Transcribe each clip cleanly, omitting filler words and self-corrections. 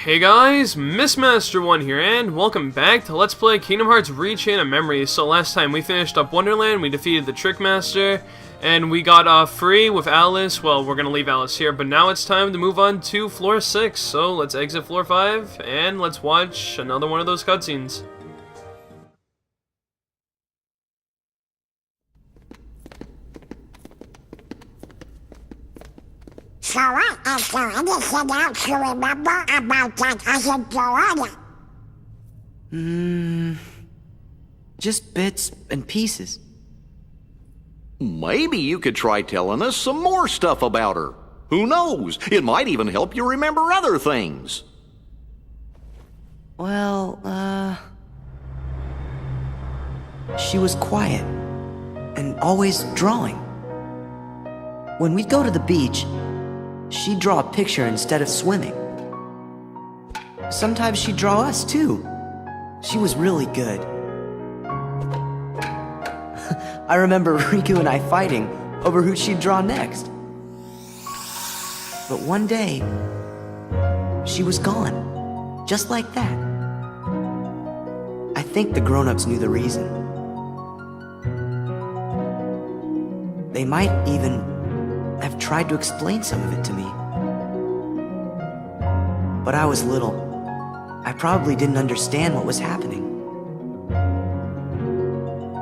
Hey guys, Missmaster1 here, and welcome back to Let's Play Kingdom Hearts Rechain of Memories. So last time we finished up Wonderland, we defeated the Trickmaster, and we got free with Alice. Well, we're gonna leave Alice here, but now it's time to move on to Floor 6. So let's exit Floor 5, and let's watch another one of those cutscenes. So what is there anything else you remember about that other Joanna? Just bits and pieces. Maybe you could try telling us some more stuff about her. Who knows? It might even help you remember other things. Well, she was quiet and always drawing. When we'd go to the beach, she'd draw a picture instead of swimming. Sometimes she'd draw us too. She was really good. I remember Riku and I fighting over who she'd draw next. But one day, she was gone, just like that. I think the grown-ups knew the reason. They might even have tried to explain some of it to me. But I was little. I probably didn't understand what was happening.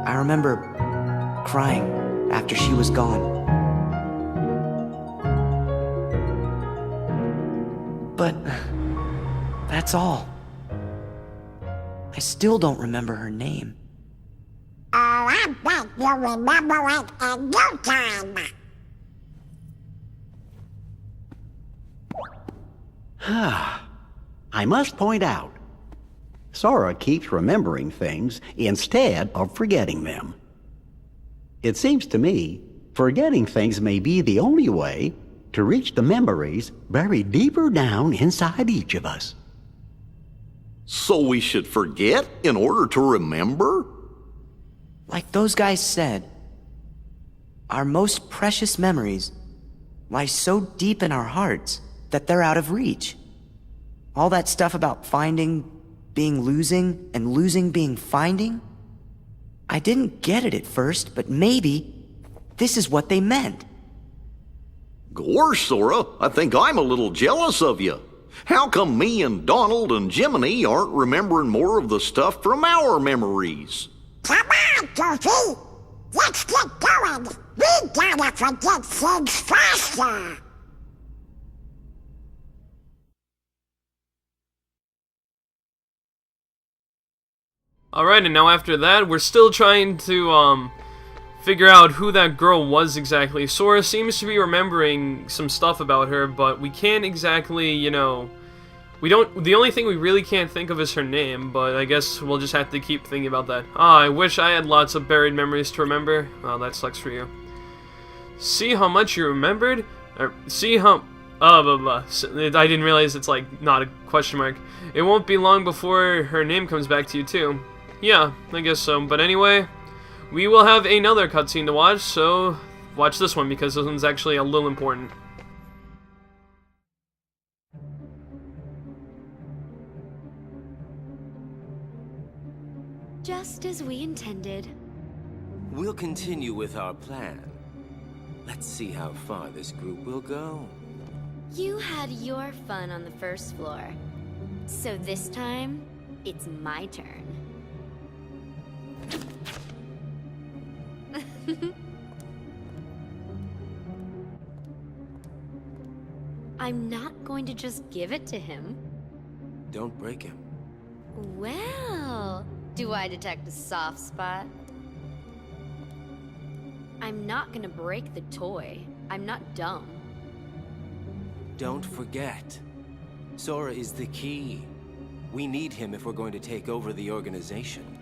I remember crying after she was gone. But that's all. I still don't remember her name. Oh, I bet you'll remember it in no time. I must point out, Sora keeps remembering things instead of forgetting them. It seems to me, forgetting things may be the only way to reach the memories buried deeper down inside each of us. So we should forget in order to remember? Like those guys said, our most precious memories lie so deep in our hearts that they're out of reach. All that stuff about finding being losing and losing being finding, I didn't get it at first, but maybe this is what they meant. Gosh, Sora, I think I'm a little jealous of you. How come me and Donald and Jiminy aren't remembering more of the stuff from our memories? Come on, Goofy. Let's get going. We gotta forget things faster. Alright, and now after that, we're still trying to, figure out who that girl was exactly. Sora seems to be remembering some stuff about her, but we can't exactly, the only thing we really can't think of is her name, but I guess we'll just have to keep thinking about that. I wish I had lots of buried memories to remember. Oh, that sucks for you. See how much you remembered? Or, see how... blah, blah. I didn't realize it's, like, not a question mark. It won't be long before her name comes back to you, too. Yeah, I guess so. But anyway, we will have another cutscene to watch, so watch this one because this one's actually a little important. Just as we intended. We'll continue with our plan. Let's see how far this group will go. You had your fun on the first floor. So this time, it's my turn. I'm not going to just give it to him. Don't break him. Well, do I detect a soft spot? I'm not gonna break the toy. I'm not dumb. Don't forget, Sora is the key. We need him if we're going to take over the organization.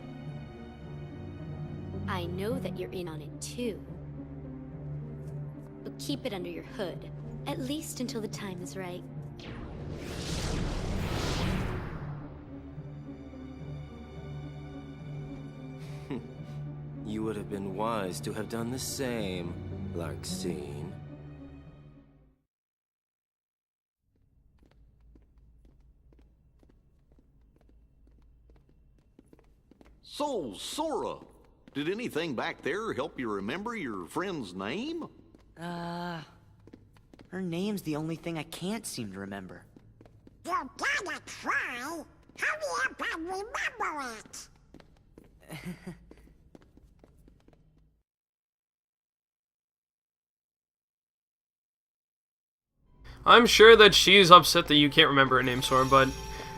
I know that you're in on it too. But keep it under your hood, at least until the time is right. You would have been wise to have done the same, Larxene. . So, Sora, did anything back there help you remember your friend's name? Her name's the only thing I can't seem to remember. You gotta try. Hurry up and remember it. I'm sure that she's upset that you can't remember her name, Sora, but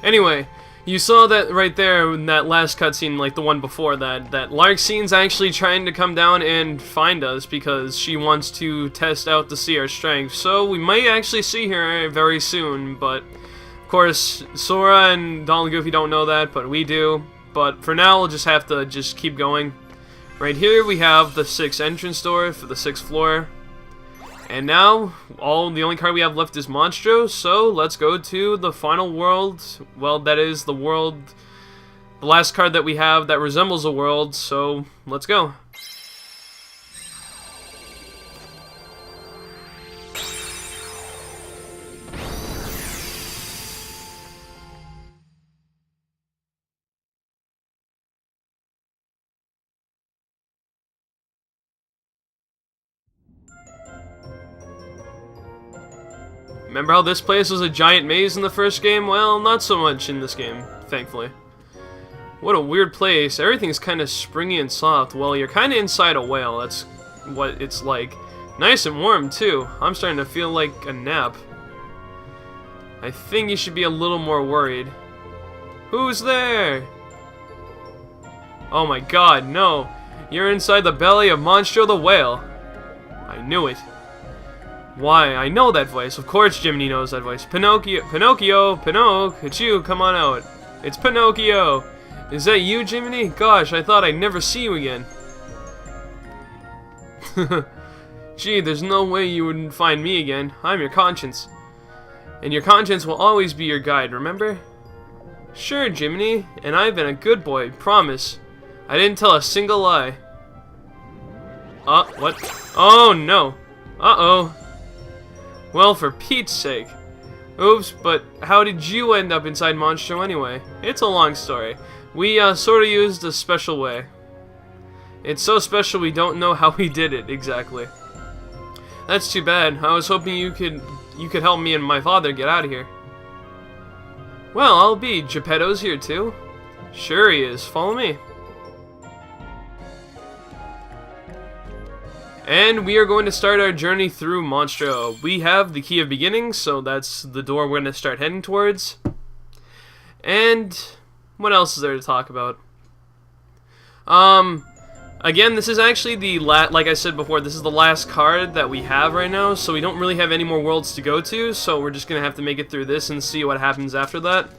anyway, you saw that right there in that last cutscene, like the one before that Larxine's actually trying to come down and find us because she wants to test out to see our strength. So we might actually see her very soon, but of course, Sora and Donald and Goofy don't know that, but we do. But for now, we'll just have to keep going. Right here, we have the 6th entrance door for the 6th floor. And now, the only card we have left is Monstro, so let's go to the final world. Well, that is the last card that we have that resembles a world, so let's go. Remember how this place was a giant maze in the first game? Well, not so much in this game, thankfully. What a weird place. Everything's kind of springy and soft. Well, you're kind of inside a whale. That's what it's like. Nice and warm, too. I'm starting to feel like a nap. I think you should be a little more worried. Who's there? Oh my god, no. You're inside the belly of Monstro the Whale. I knew it. Why, I know that voice. Of course Jiminy knows that voice. Pinocchio, it's you, come on out. It's Pinocchio. Is that you, Jiminy? Gosh, I thought I'd never see you again. Gee, there's no way you wouldn't find me again. I'm your conscience. And your conscience will always be your guide, remember? Sure, Jiminy, and I've been a good boy, promise. I didn't tell a single lie. What? Oh, no. Uh-oh. Well, for Pete's sake. Oops, but how did you end up inside Monstro anyway? It's a long story. We, sort of used a special way. It's so special we don't know how we did it, exactly. That's too bad. I was hoping you could help me and my father get out of here. Well, I'll be. Geppetto's here too. Sure he is. Follow me. And we are going to start our journey through Monstro. We have the Key of Beginnings, so that's the door we're going to start heading towards. And what else is there to talk about? Again, this is actually the like I said before, this is the last card that we have right now, so we don't really have any more worlds to go to, so we're just gonna have to make it through this and see what happens after that.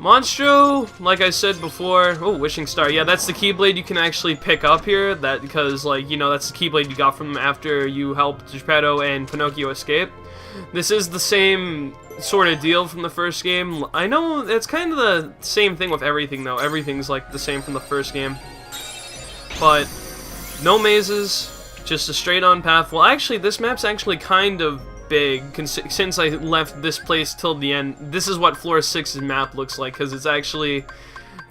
Monstro, like I said before, oh, Wishing Star, yeah, that's the Keyblade you can actually pick up here, because, like, you know, that's the Keyblade you got from them after you helped Geppetto and Pinocchio escape. This is the same sort of deal from the first game. I know it's kind of the same thing with everything, though. Everything's, like, the same from the first game. But no mazes, just a straight-on path. Well, actually, this map's actually kind of big, since I left this place till the end. This is what Floor 6's map looks like, because it's actually a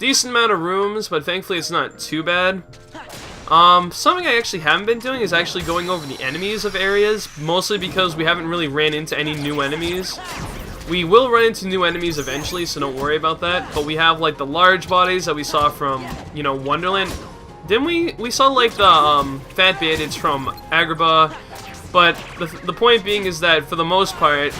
decent amount of rooms, but thankfully it's not too bad. Something I actually haven't been doing is actually going over the enemies of areas, mostly because we haven't really ran into any new enemies. We will run into new enemies eventually, so don't worry about that, but we have, like, the large bodies that we saw from, you know, Wonderland. Didn't we saw, like, the, Fat Bandits from Agrabah. But the point being is that, for the most part,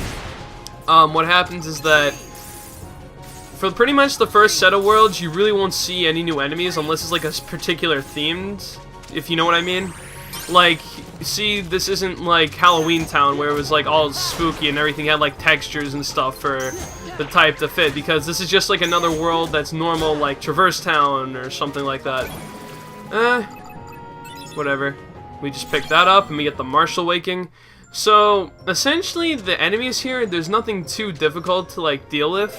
what happens is that for pretty much the first set of worlds, you really won't see any new enemies unless it's like a particular themed, if you know what I mean. Like, see, this isn't like Halloween Town where it was like all spooky and everything had like textures and stuff for the type to fit, because this is just like another world that's normal, like Traverse Town or something like that. Whatever. We just pick that up and we get the Martial Waking. So, essentially, the enemies here, there's nothing too difficult to, like, deal with.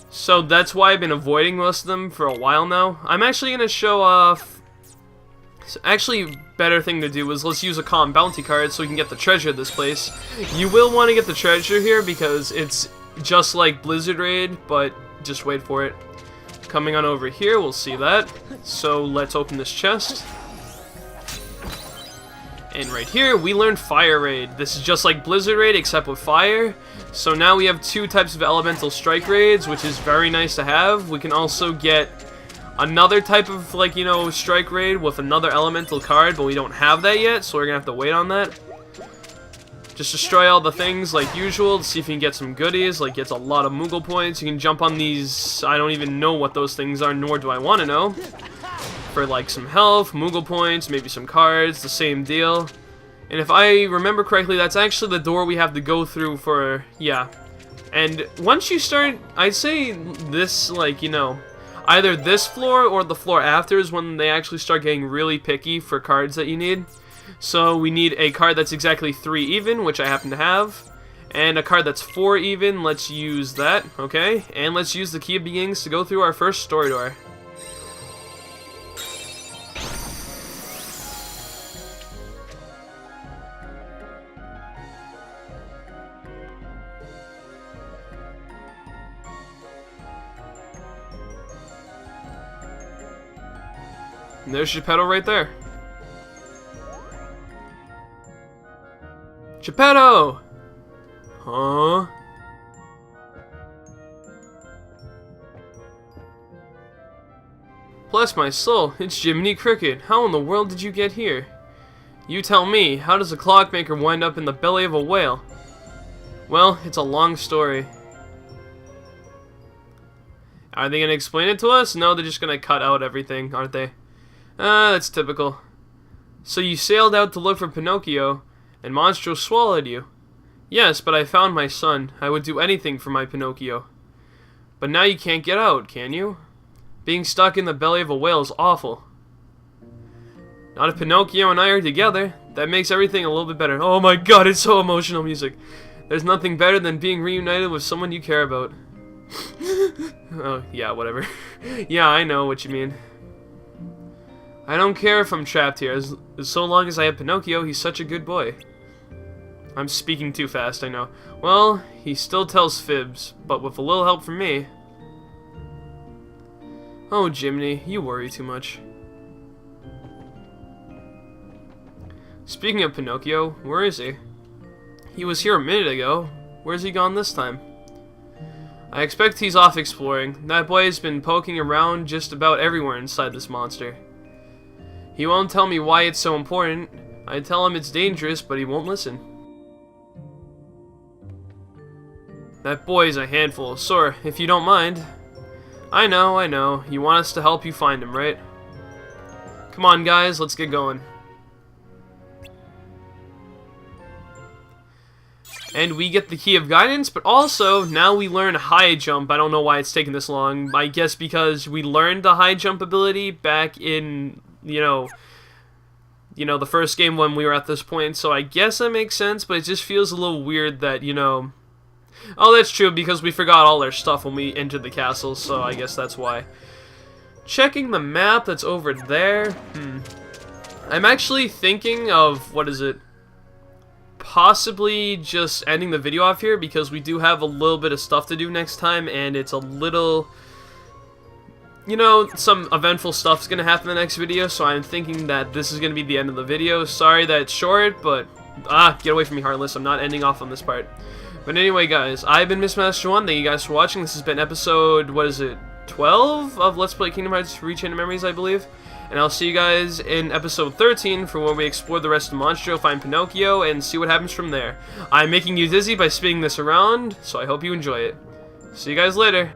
So that's why I've been avoiding most of them for a while now. I'm actually going to show off... Actually, better thing to do is let's use a Calm Bounty card so we can get the treasure of this place. You will want to get the treasure here because it's just like Blizzard Raid, but just wait for it. Coming on over here, we'll see that. So let's open this chest. And right here, we learned Fire Raid. This is just like Blizzard Raid, except with fire. So now we have 2 types of Elemental Strike Raids, which is very nice to have. We can also get another type of, like, you know, Strike Raid with another Elemental card, but we don't have that yet, so we're gonna have to wait on that. Just destroy all the things like usual to see if you can get some goodies, like gets a lot of Moogle points. You can jump on these, I don't even know what those things are, nor do I want to know. For like some health, Moogle points, maybe some cards, the same deal. And if I remember correctly, that's actually the door we have to go through for, yeah. And once you start, I'd say this, like, you know, either this floor or the floor after is when they actually start getting really picky for cards that you need. So we need a card that's exactly 3 even, which I happen to have. And a card that's 4 even, let's use that, okay? And let's use the Key of Beginnings to go through our first story door. And there's Geppetto right there. Geppetto! Huh? Bless my soul, it's Jiminy Cricket. How in the world did you get here? You tell me, how does a clockmaker wind up in the belly of a whale? Well, it's a long story. Are they gonna explain it to us? No, they're just gonna cut out everything, aren't they? That's typical. So you sailed out to look for Pinocchio, and Monstro swallowed you. Yes, but I found my son. I would do anything for my Pinocchio. But now you can't get out, can you? Being stuck in the belly of a whale is awful. Not if Pinocchio and I are together. That makes everything a little bit better. Oh my god, it's so emotional music. There's nothing better than being reunited with someone you care about. Oh, yeah, whatever. Yeah, I know what you mean. I don't care if I'm trapped here, as so long as I have Pinocchio, he's such a good boy. I'm speaking too fast, I know. Well, he still tells fibs, but with a little help from me. Oh, Jiminy, you worry too much. Speaking of Pinocchio, where is he? He was here a minute ago. Where's he gone this time? I expect he's off exploring. That boy has been poking around just about everywhere inside this monster. He won't tell me why it's so important. I tell him it's dangerous, but he won't listen. That boy's a handful. Sora, if you don't mind. I know. You want us to help you find him, right? Come on, guys, let's get going. And we get the Key of Guidance, but also, now we learn High Jump. I don't know why it's taken this long. I guess because we learned the High Jump ability back in, you know, the first game when we were at this point, so I guess that makes sense, but it just feels a little weird that, you know... Oh, that's true, because we forgot all our stuff when we entered the castle, so I guess that's why. Checking the map that's over there, I'm actually thinking of, what is it? Possibly just ending the video off here, because we do have a little bit of stuff to do next time, and it's a little... You know, some eventful stuff's gonna happen in the next video, so I'm thinking that this is gonna be the end of the video. Sorry that it's short, but... get away from me, Heartless. I'm not ending off on this part. But anyway, guys, I've been Mistmaster1. Thank you guys for watching. This has been episode, what is it, 12 of Let's Play Kingdom Hearts Rechain of Memories, I believe. And I'll see you guys in episode 13 for where we explore the rest of Monstro, find Pinocchio, and see what happens from there. I'm making you dizzy by spinning this around, so I hope you enjoy it. See you guys later.